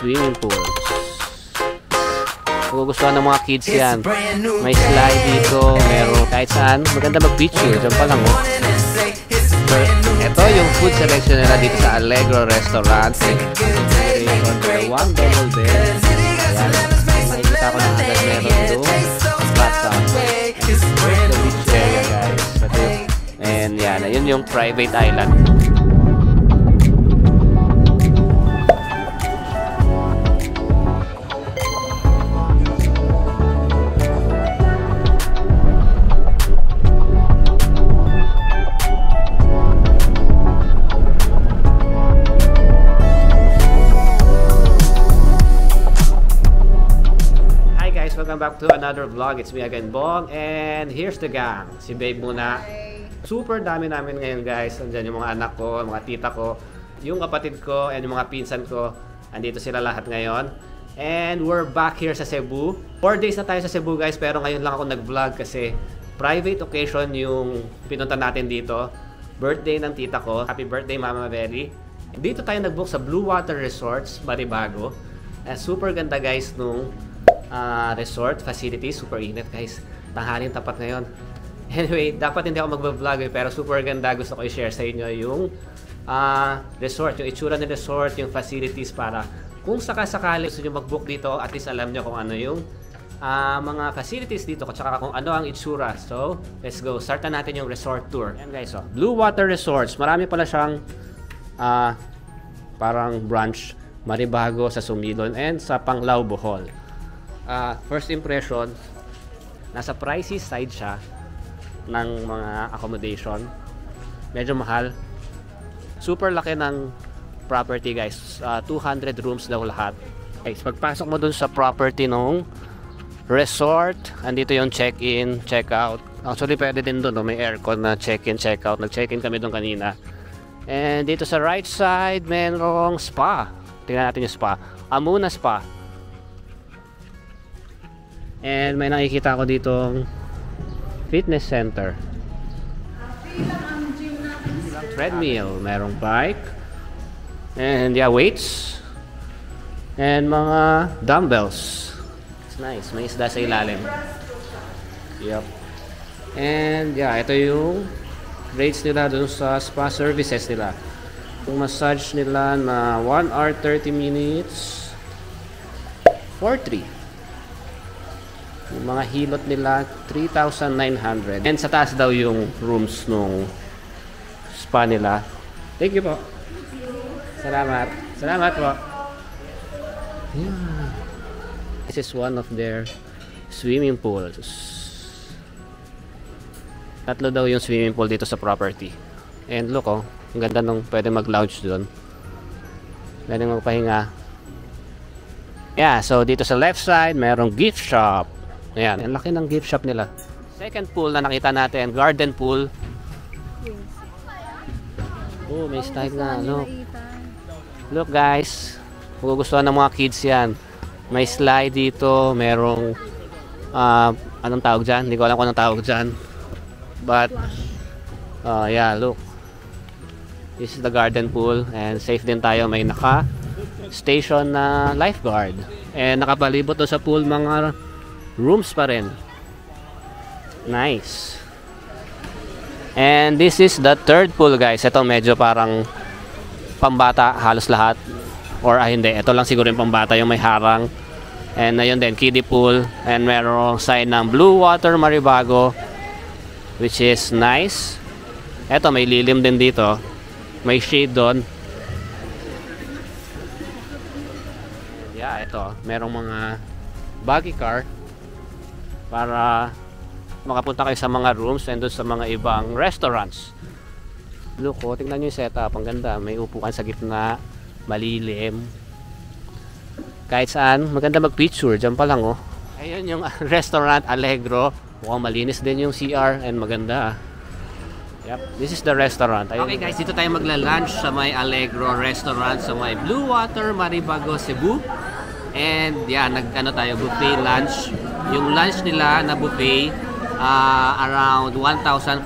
swimming pools. Kung gusto ng mga kids yan, may slide dito, meron kahit saan. Maganda mag-picture, dyan pa lang oh. Ito yung food selection nila dito sa Allegro Restaurant. $1 bed. Ayan, makikita ko na agad meron doon. Bathtub. The beach area guys. And yan, yun yung private island. Welcome back to another vlog. It's me again, Bong. And here's the gang. Si Babe muna. Super dami namin ngayon guys. Andyan yung mga anak ko, mga tita ko, yung kapatid ko, and yung mga pinsan ko. Andito sila lahat ngayon. And we're back here sa Cebu. 4 days na tayo sa Cebu guys. Pero ngayon lang ako nag-vlog kasi private occasion yung pinunta natin dito. Birthday ng tita ko. Happy birthday Mama Berry. Dito tayo nag-book sa Blue Water Resorts, Maribago. And super ganda guys nung resort facilities. Super init guys, tanghalin tapat ngayon. Anyway, dapat hindi ako magbablog pero super ganda. Gusto ko i-share sa inyo yung resort, yung itsura ng resort, yung facilities, para kung sakasakali gusto nyo mag-book dito, at least alam nyo kung ano yung mga facilities dito at saka kung ano ang itsura. So let's go, start na natin yung resort tour. Ayan guys, Blue Water Resorts. Marami pala siyang parang branch, Maribago, sa Sumilon and sa Panglao, Bohol. First impression, nasa pricey side siya ng mga accommodation. Medyo mahal. Super laki ng property guys. 200 rooms daw lahat. Guys, pagpasok mo dun sa property nung resort, andito yung check-in, check-out. Actually pwede din dun, no? May aircon na check-in, check-out. Nag-check-in kami dun kanina. And dito sa right side, merong spa. Tingnan natin yung spa. Amuna Spa. And may nakikita ko ditong fitness center. Treadmill, merong bike. And yeah, weights. And mga dumbbells. It's nice, may isda sa ilalim. Yup. And yeah, ito yung rates nila dun sa spa services nila. Yung massage nila na 1 hour 30 minutes for 3. Yung mga hilot nila 3,900. And sa taas daw yung rooms nung spa nila. Thank you po. Salamat. Salamat po. Yeah. This is one of their swimming pools. Tatlo daw yung swimming pool dito sa property. And look ang ganda nung pwede mag-lounge doon. Pwede magpahinga. Yeah, so dito sa left side mayroong gift shop. Ayan, ang laki ng gift shop nila. Second pool na nakita natin, garden pool. Oh, may slide na. Look guys, kung gusto ng mga kids yan, may slide dito, merong anong tawag dyan? Hindi ko alam kung anong tawag dyan. But yeah, look, this is the garden pool. And safe din tayo, may naka station na lifeguard. And nakapalibot doon sa pool mga rooms pa rin. Nice. And this is the third pool guys. Ito medyo parang pambata halos lahat. Or hindi, ito lang siguro yung pambata, yung may harang. And ayun din, kiddie pool. And merong sign ng Blue Water Maribago, which is nice. Ito may lilim din dito. May shade doon. Yeah, ito. Merong mga buggy car para makapunta kayo sa mga rooms and doon sa mga ibang restaurants. Look, oh, tingnan nyo yung setup. Ang ganda. May upuan sa gitna. Malilim. Kahit saan. Maganda mag-picture. Diyan pa lang, oh. Ayun yung restaurant, Allegro. Mukhang malinis din yung CR and maganda. Yep. This is the restaurant. Ayun. Okay guys, dito tayo magla-lunch sa may Allegro Restaurant sa may Blue Water, Maribago, Cebu. And yeah, nag-ano tayo, buffet lunch. Yung lunch nila na buffet, around 1,450.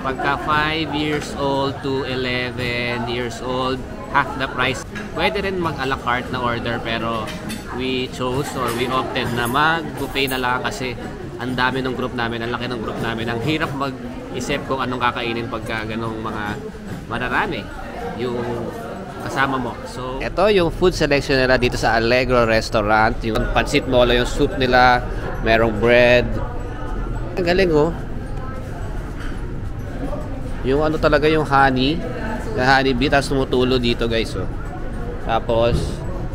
Pagka 5 years old to 11 years old, half the price. Pwede rin mag a la carte na order pero we chose or we opted na mag-buffet na lang kasi ang dami ng group namin, ang laki ng group namin. Ang hirap mag-isip kung anong kakainin pagka ganong mga mararami yung kasama mo. So, ito yung food selection nila dito sa Allegro Restaurant. Yung pancit molo, yung soup nila, merong bread. Ang galing oh. Yung ano talaga yung honey bee, tapos tumutulo dito guys oh. Tapos,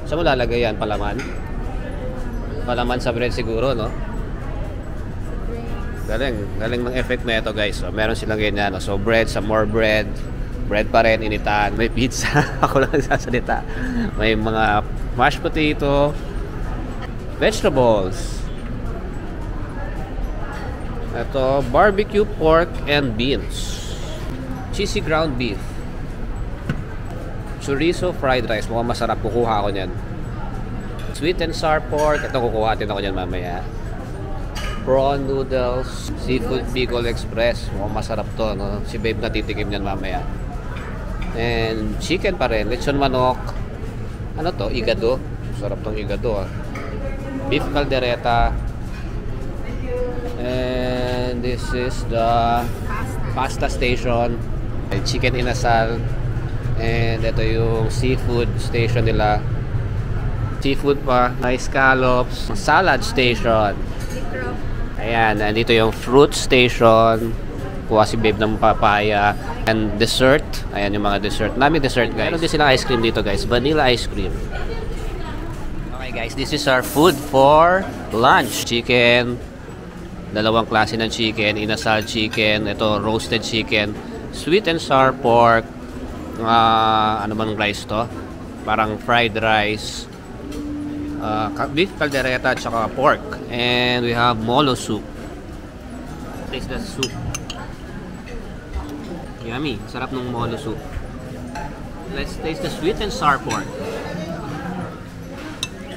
saan mo lalagay yan? Palaman? Palaman sa bread siguro, no? Galing ng effect na ito guys. So, meron silang ganyan. So, bread, some more bread. Bread pa rin, initan. May pizza. Ako lang sasalita. May mga mashed potato. Vegetables. Ito, barbecue pork and beans. Cheesy ground beef. Chorizo fried rice. Mukhang masarap. Kukuha ako nyan. Sweet and sour pork. Ito, kukuha din ako nyan mamaya. Prawn noodles. Seafood Bicol Express. Mukhang masarap to. No? Si babe natitikim nyan mamaya. And chicken pa rin. Lechon manok. Ano to? Igado. Sarap tong igado. Beef caldereta. And this is the pasta station. Chicken inasal. And ito yung seafood station nila. Seafood pa. Nice scallops. Salad station. Ayan. Nandito yung fruit station. Kuha si babe ng papaya. And dessert. Ayan yung mga dessert. Naming dessert guys. Meron din silang ice cream dito guys. Vanilla ice cream. Okay guys. This is our food for lunch. Chicken. Dalawang klase ng chicken. Inasal chicken. Ito roasted chicken. Sweet and sour pork. Ano bang rice to? Parang fried rice. Beef caldereta at saka pork. And we have molo soup. Taste the soup. Yummy. Sarap ng molo soup. Let's taste the sweet and sour pork.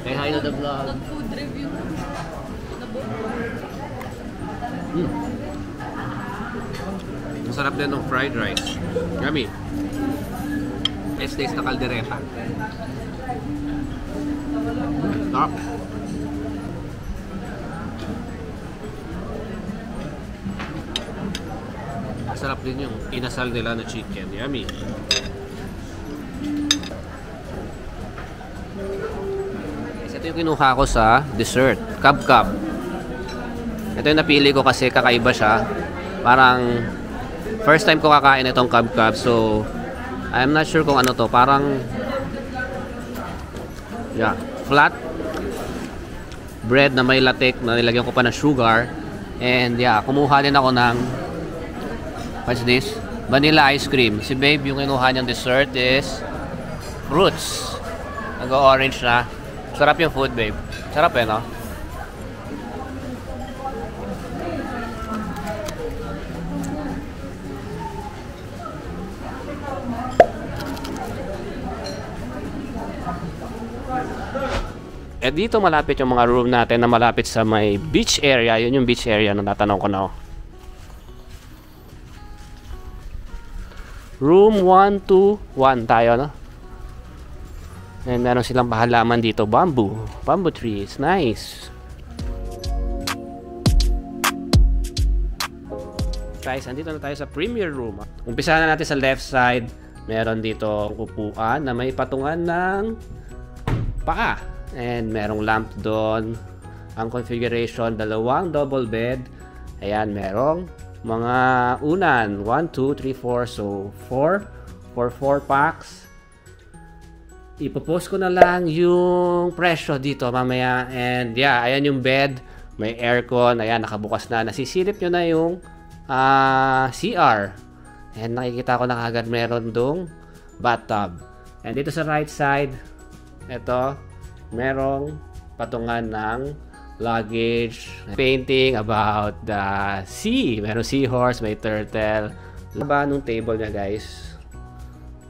Say hi to the vlog. Food review. Masarap din ng fried rice. Yummy. Let's taste the caldereta. Stop. Masarap din yung inasal nila na chicken. Yummy. Ito yung kinuha ko sa dessert. Cab-cab. Ito yung napili ko kasi kakaiba siya. Parang first time ko kakain itong cab-cab. So, I'm not sure kung ano to. Parang flat bread na may latik na nilagyan ko pa ng sugar. And kumuha din ako ng what's this? Vanilla ice cream. Si babe, yung kinuha niyang dessert is fruits. Nag-orange na. Sarap yung food, babe. Sarap no? Eh dito malapit yung mga room natin na malapit sa may beach area. Yun yung beach area na natanong ko na. Room 121 tayo, no? And meron silang bahalaman dito. Bamboo trees. Nice. Guys, andito na tayo sa premier room. Umpisahan na natin sa left side. Meron dito upuan na may patungan ng paa. And merong lamp doon. Ang configuration, dalawang double bed. Ayan, merong mga unan. 1, 2, 3, 4. So, 4 for 4 packs. Ipopost ko na lang yung presyo dito mamaya. And ayan yung bed. May aircon. Ayan, nakabukas na. Nasisilip nyo na yung CR. And nakikita ko na kagad meron dong bathtub. And dito sa right side, ito, merong patungan ng luggage. Painting about the sea. Merong seahorse, may turtle. Laba nung table niya guys.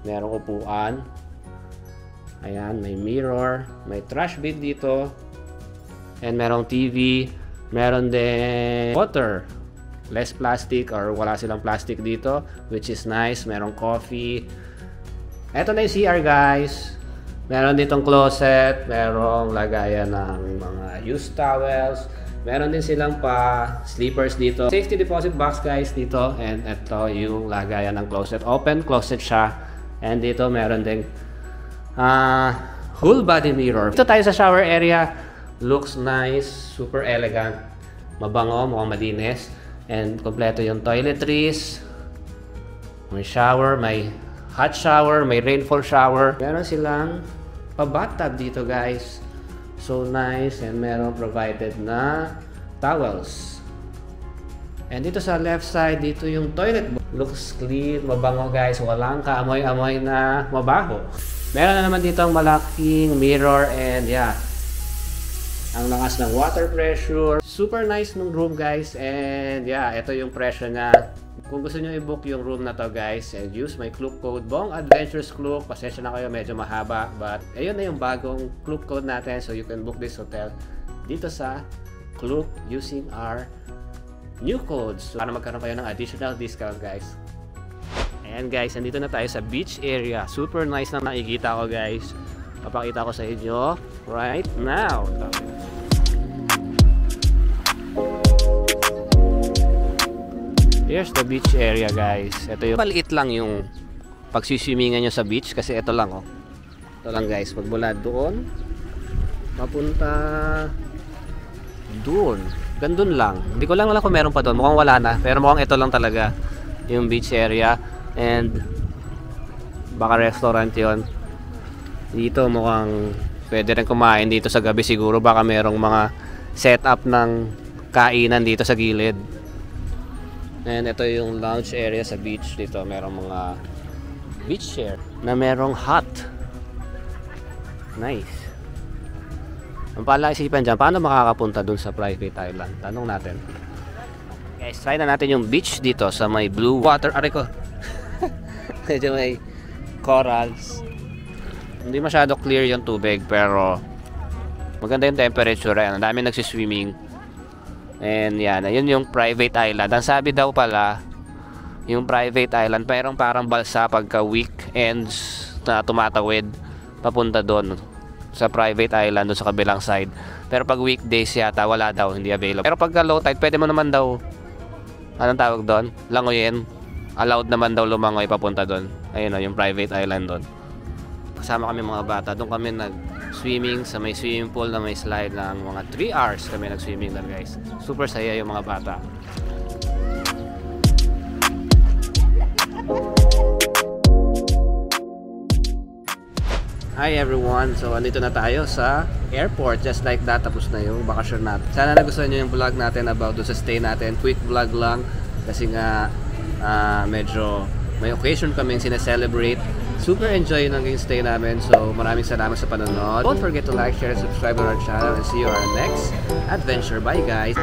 Merong upuan. Ayan, may mirror. May trash bin dito. And merong TV. Meron din water. Less plastic or wala silang plastic dito, which is nice. Merong coffee. Ito na yung CR guys. Meron ditong closet, merong lagayan ng mga used towels. Meron din silang sleepers dito. Safety deposit box guys dito. And ito yung lagayan ng closet. Open closet siya. And dito meron din full body mirror. Dito tayo sa shower area. Looks nice, super elegant. Mabango, mukhang malinis. And kompleto yung toiletries. May shower, may hot shower, may rainfall shower. Meron silang pa-bathtub dito guys. So nice, and meron provided na towels. And dito sa left side, dito yung toilet. Looks clean, mabango guys. Walang kaamoy-amoy na mabaho. Meron na naman dito ang malaking mirror, and yeah, ang lakas ng water pressure. Super nice nung room guys. And yeah, ito yung presyo niya. Kung gusto nyo i-book yung room na to guys, and use my Klook code, Bong Adventures Klook. Pasensya na kayo, medyo mahaba. But ayun na yung bagong Klook code natin. So you can book this hotel dito sa Klook using our new codes. So, para magkaroon kayo ng additional discount guys. And guys, nandito na tayo sa beach area. Super nice na nakikita ko guys. Papakita ko sa inyo right now. Here's the beach area guys. Ito yung maliit lang yung pagsiswimingan nyo sa beach kasi ito lang oh. Ito lang guys. Magmula doon papunta doon. Gandun lang. Hindi ko lang alam kung meron pa doon. Mukhang wala na. Pero mukhang ito lang talaga yung beach area. And baka restaurant yon. Dito mukhang pwede rin kumain dito sa gabi siguro. Baka merong mga setup ng kainan dito sa gilid. And ito yung lounge area sa beach. Dito merong mga beach chair na merong hot. Nice. Ang pala isipan dyan, paano makakapunta dun sa private island? Tanong natin. Guys, try na natin yung beach dito sa may blue water. Aray ko. Medyo may corals. Hindi masyado clear yung tubig pero maganda yung temperature. Ang dami nagsiswimming. And yan, yun yung private island. Ang sabi daw pala, yung private island, mayroong parang balsa pagka weekends na tumatawid papunta doon sa private island doon sa kabilang side. Pero pag weekdays yata, wala daw, hindi available. Pero pagka low tide, pwede mo naman daw, anong tawag doon? Langoyin. Allowed naman daw lumangoy papunta doon. Ayun o, yung private island doon. Kasama kami mga bata. Doon kami nag-swimming sa may swimming pool na may slide ng mga 3 hours kami nag-swimming doon guys. Super saya yung mga bata. Hi everyone! So andito na tayo sa airport. Just like that, tapos na yung bakasyon natin. Sana nagustuhan nyo yung vlog natin about sa stay natin. Quick vlog lang kasi nga medyo may occasion kaming sineselebrate. Super enjoy yung naging stay namin. So maraming salamat sa panonood. Don't forget to like, share, and subscribe to our channel. And see you on our next adventure. Bye guys!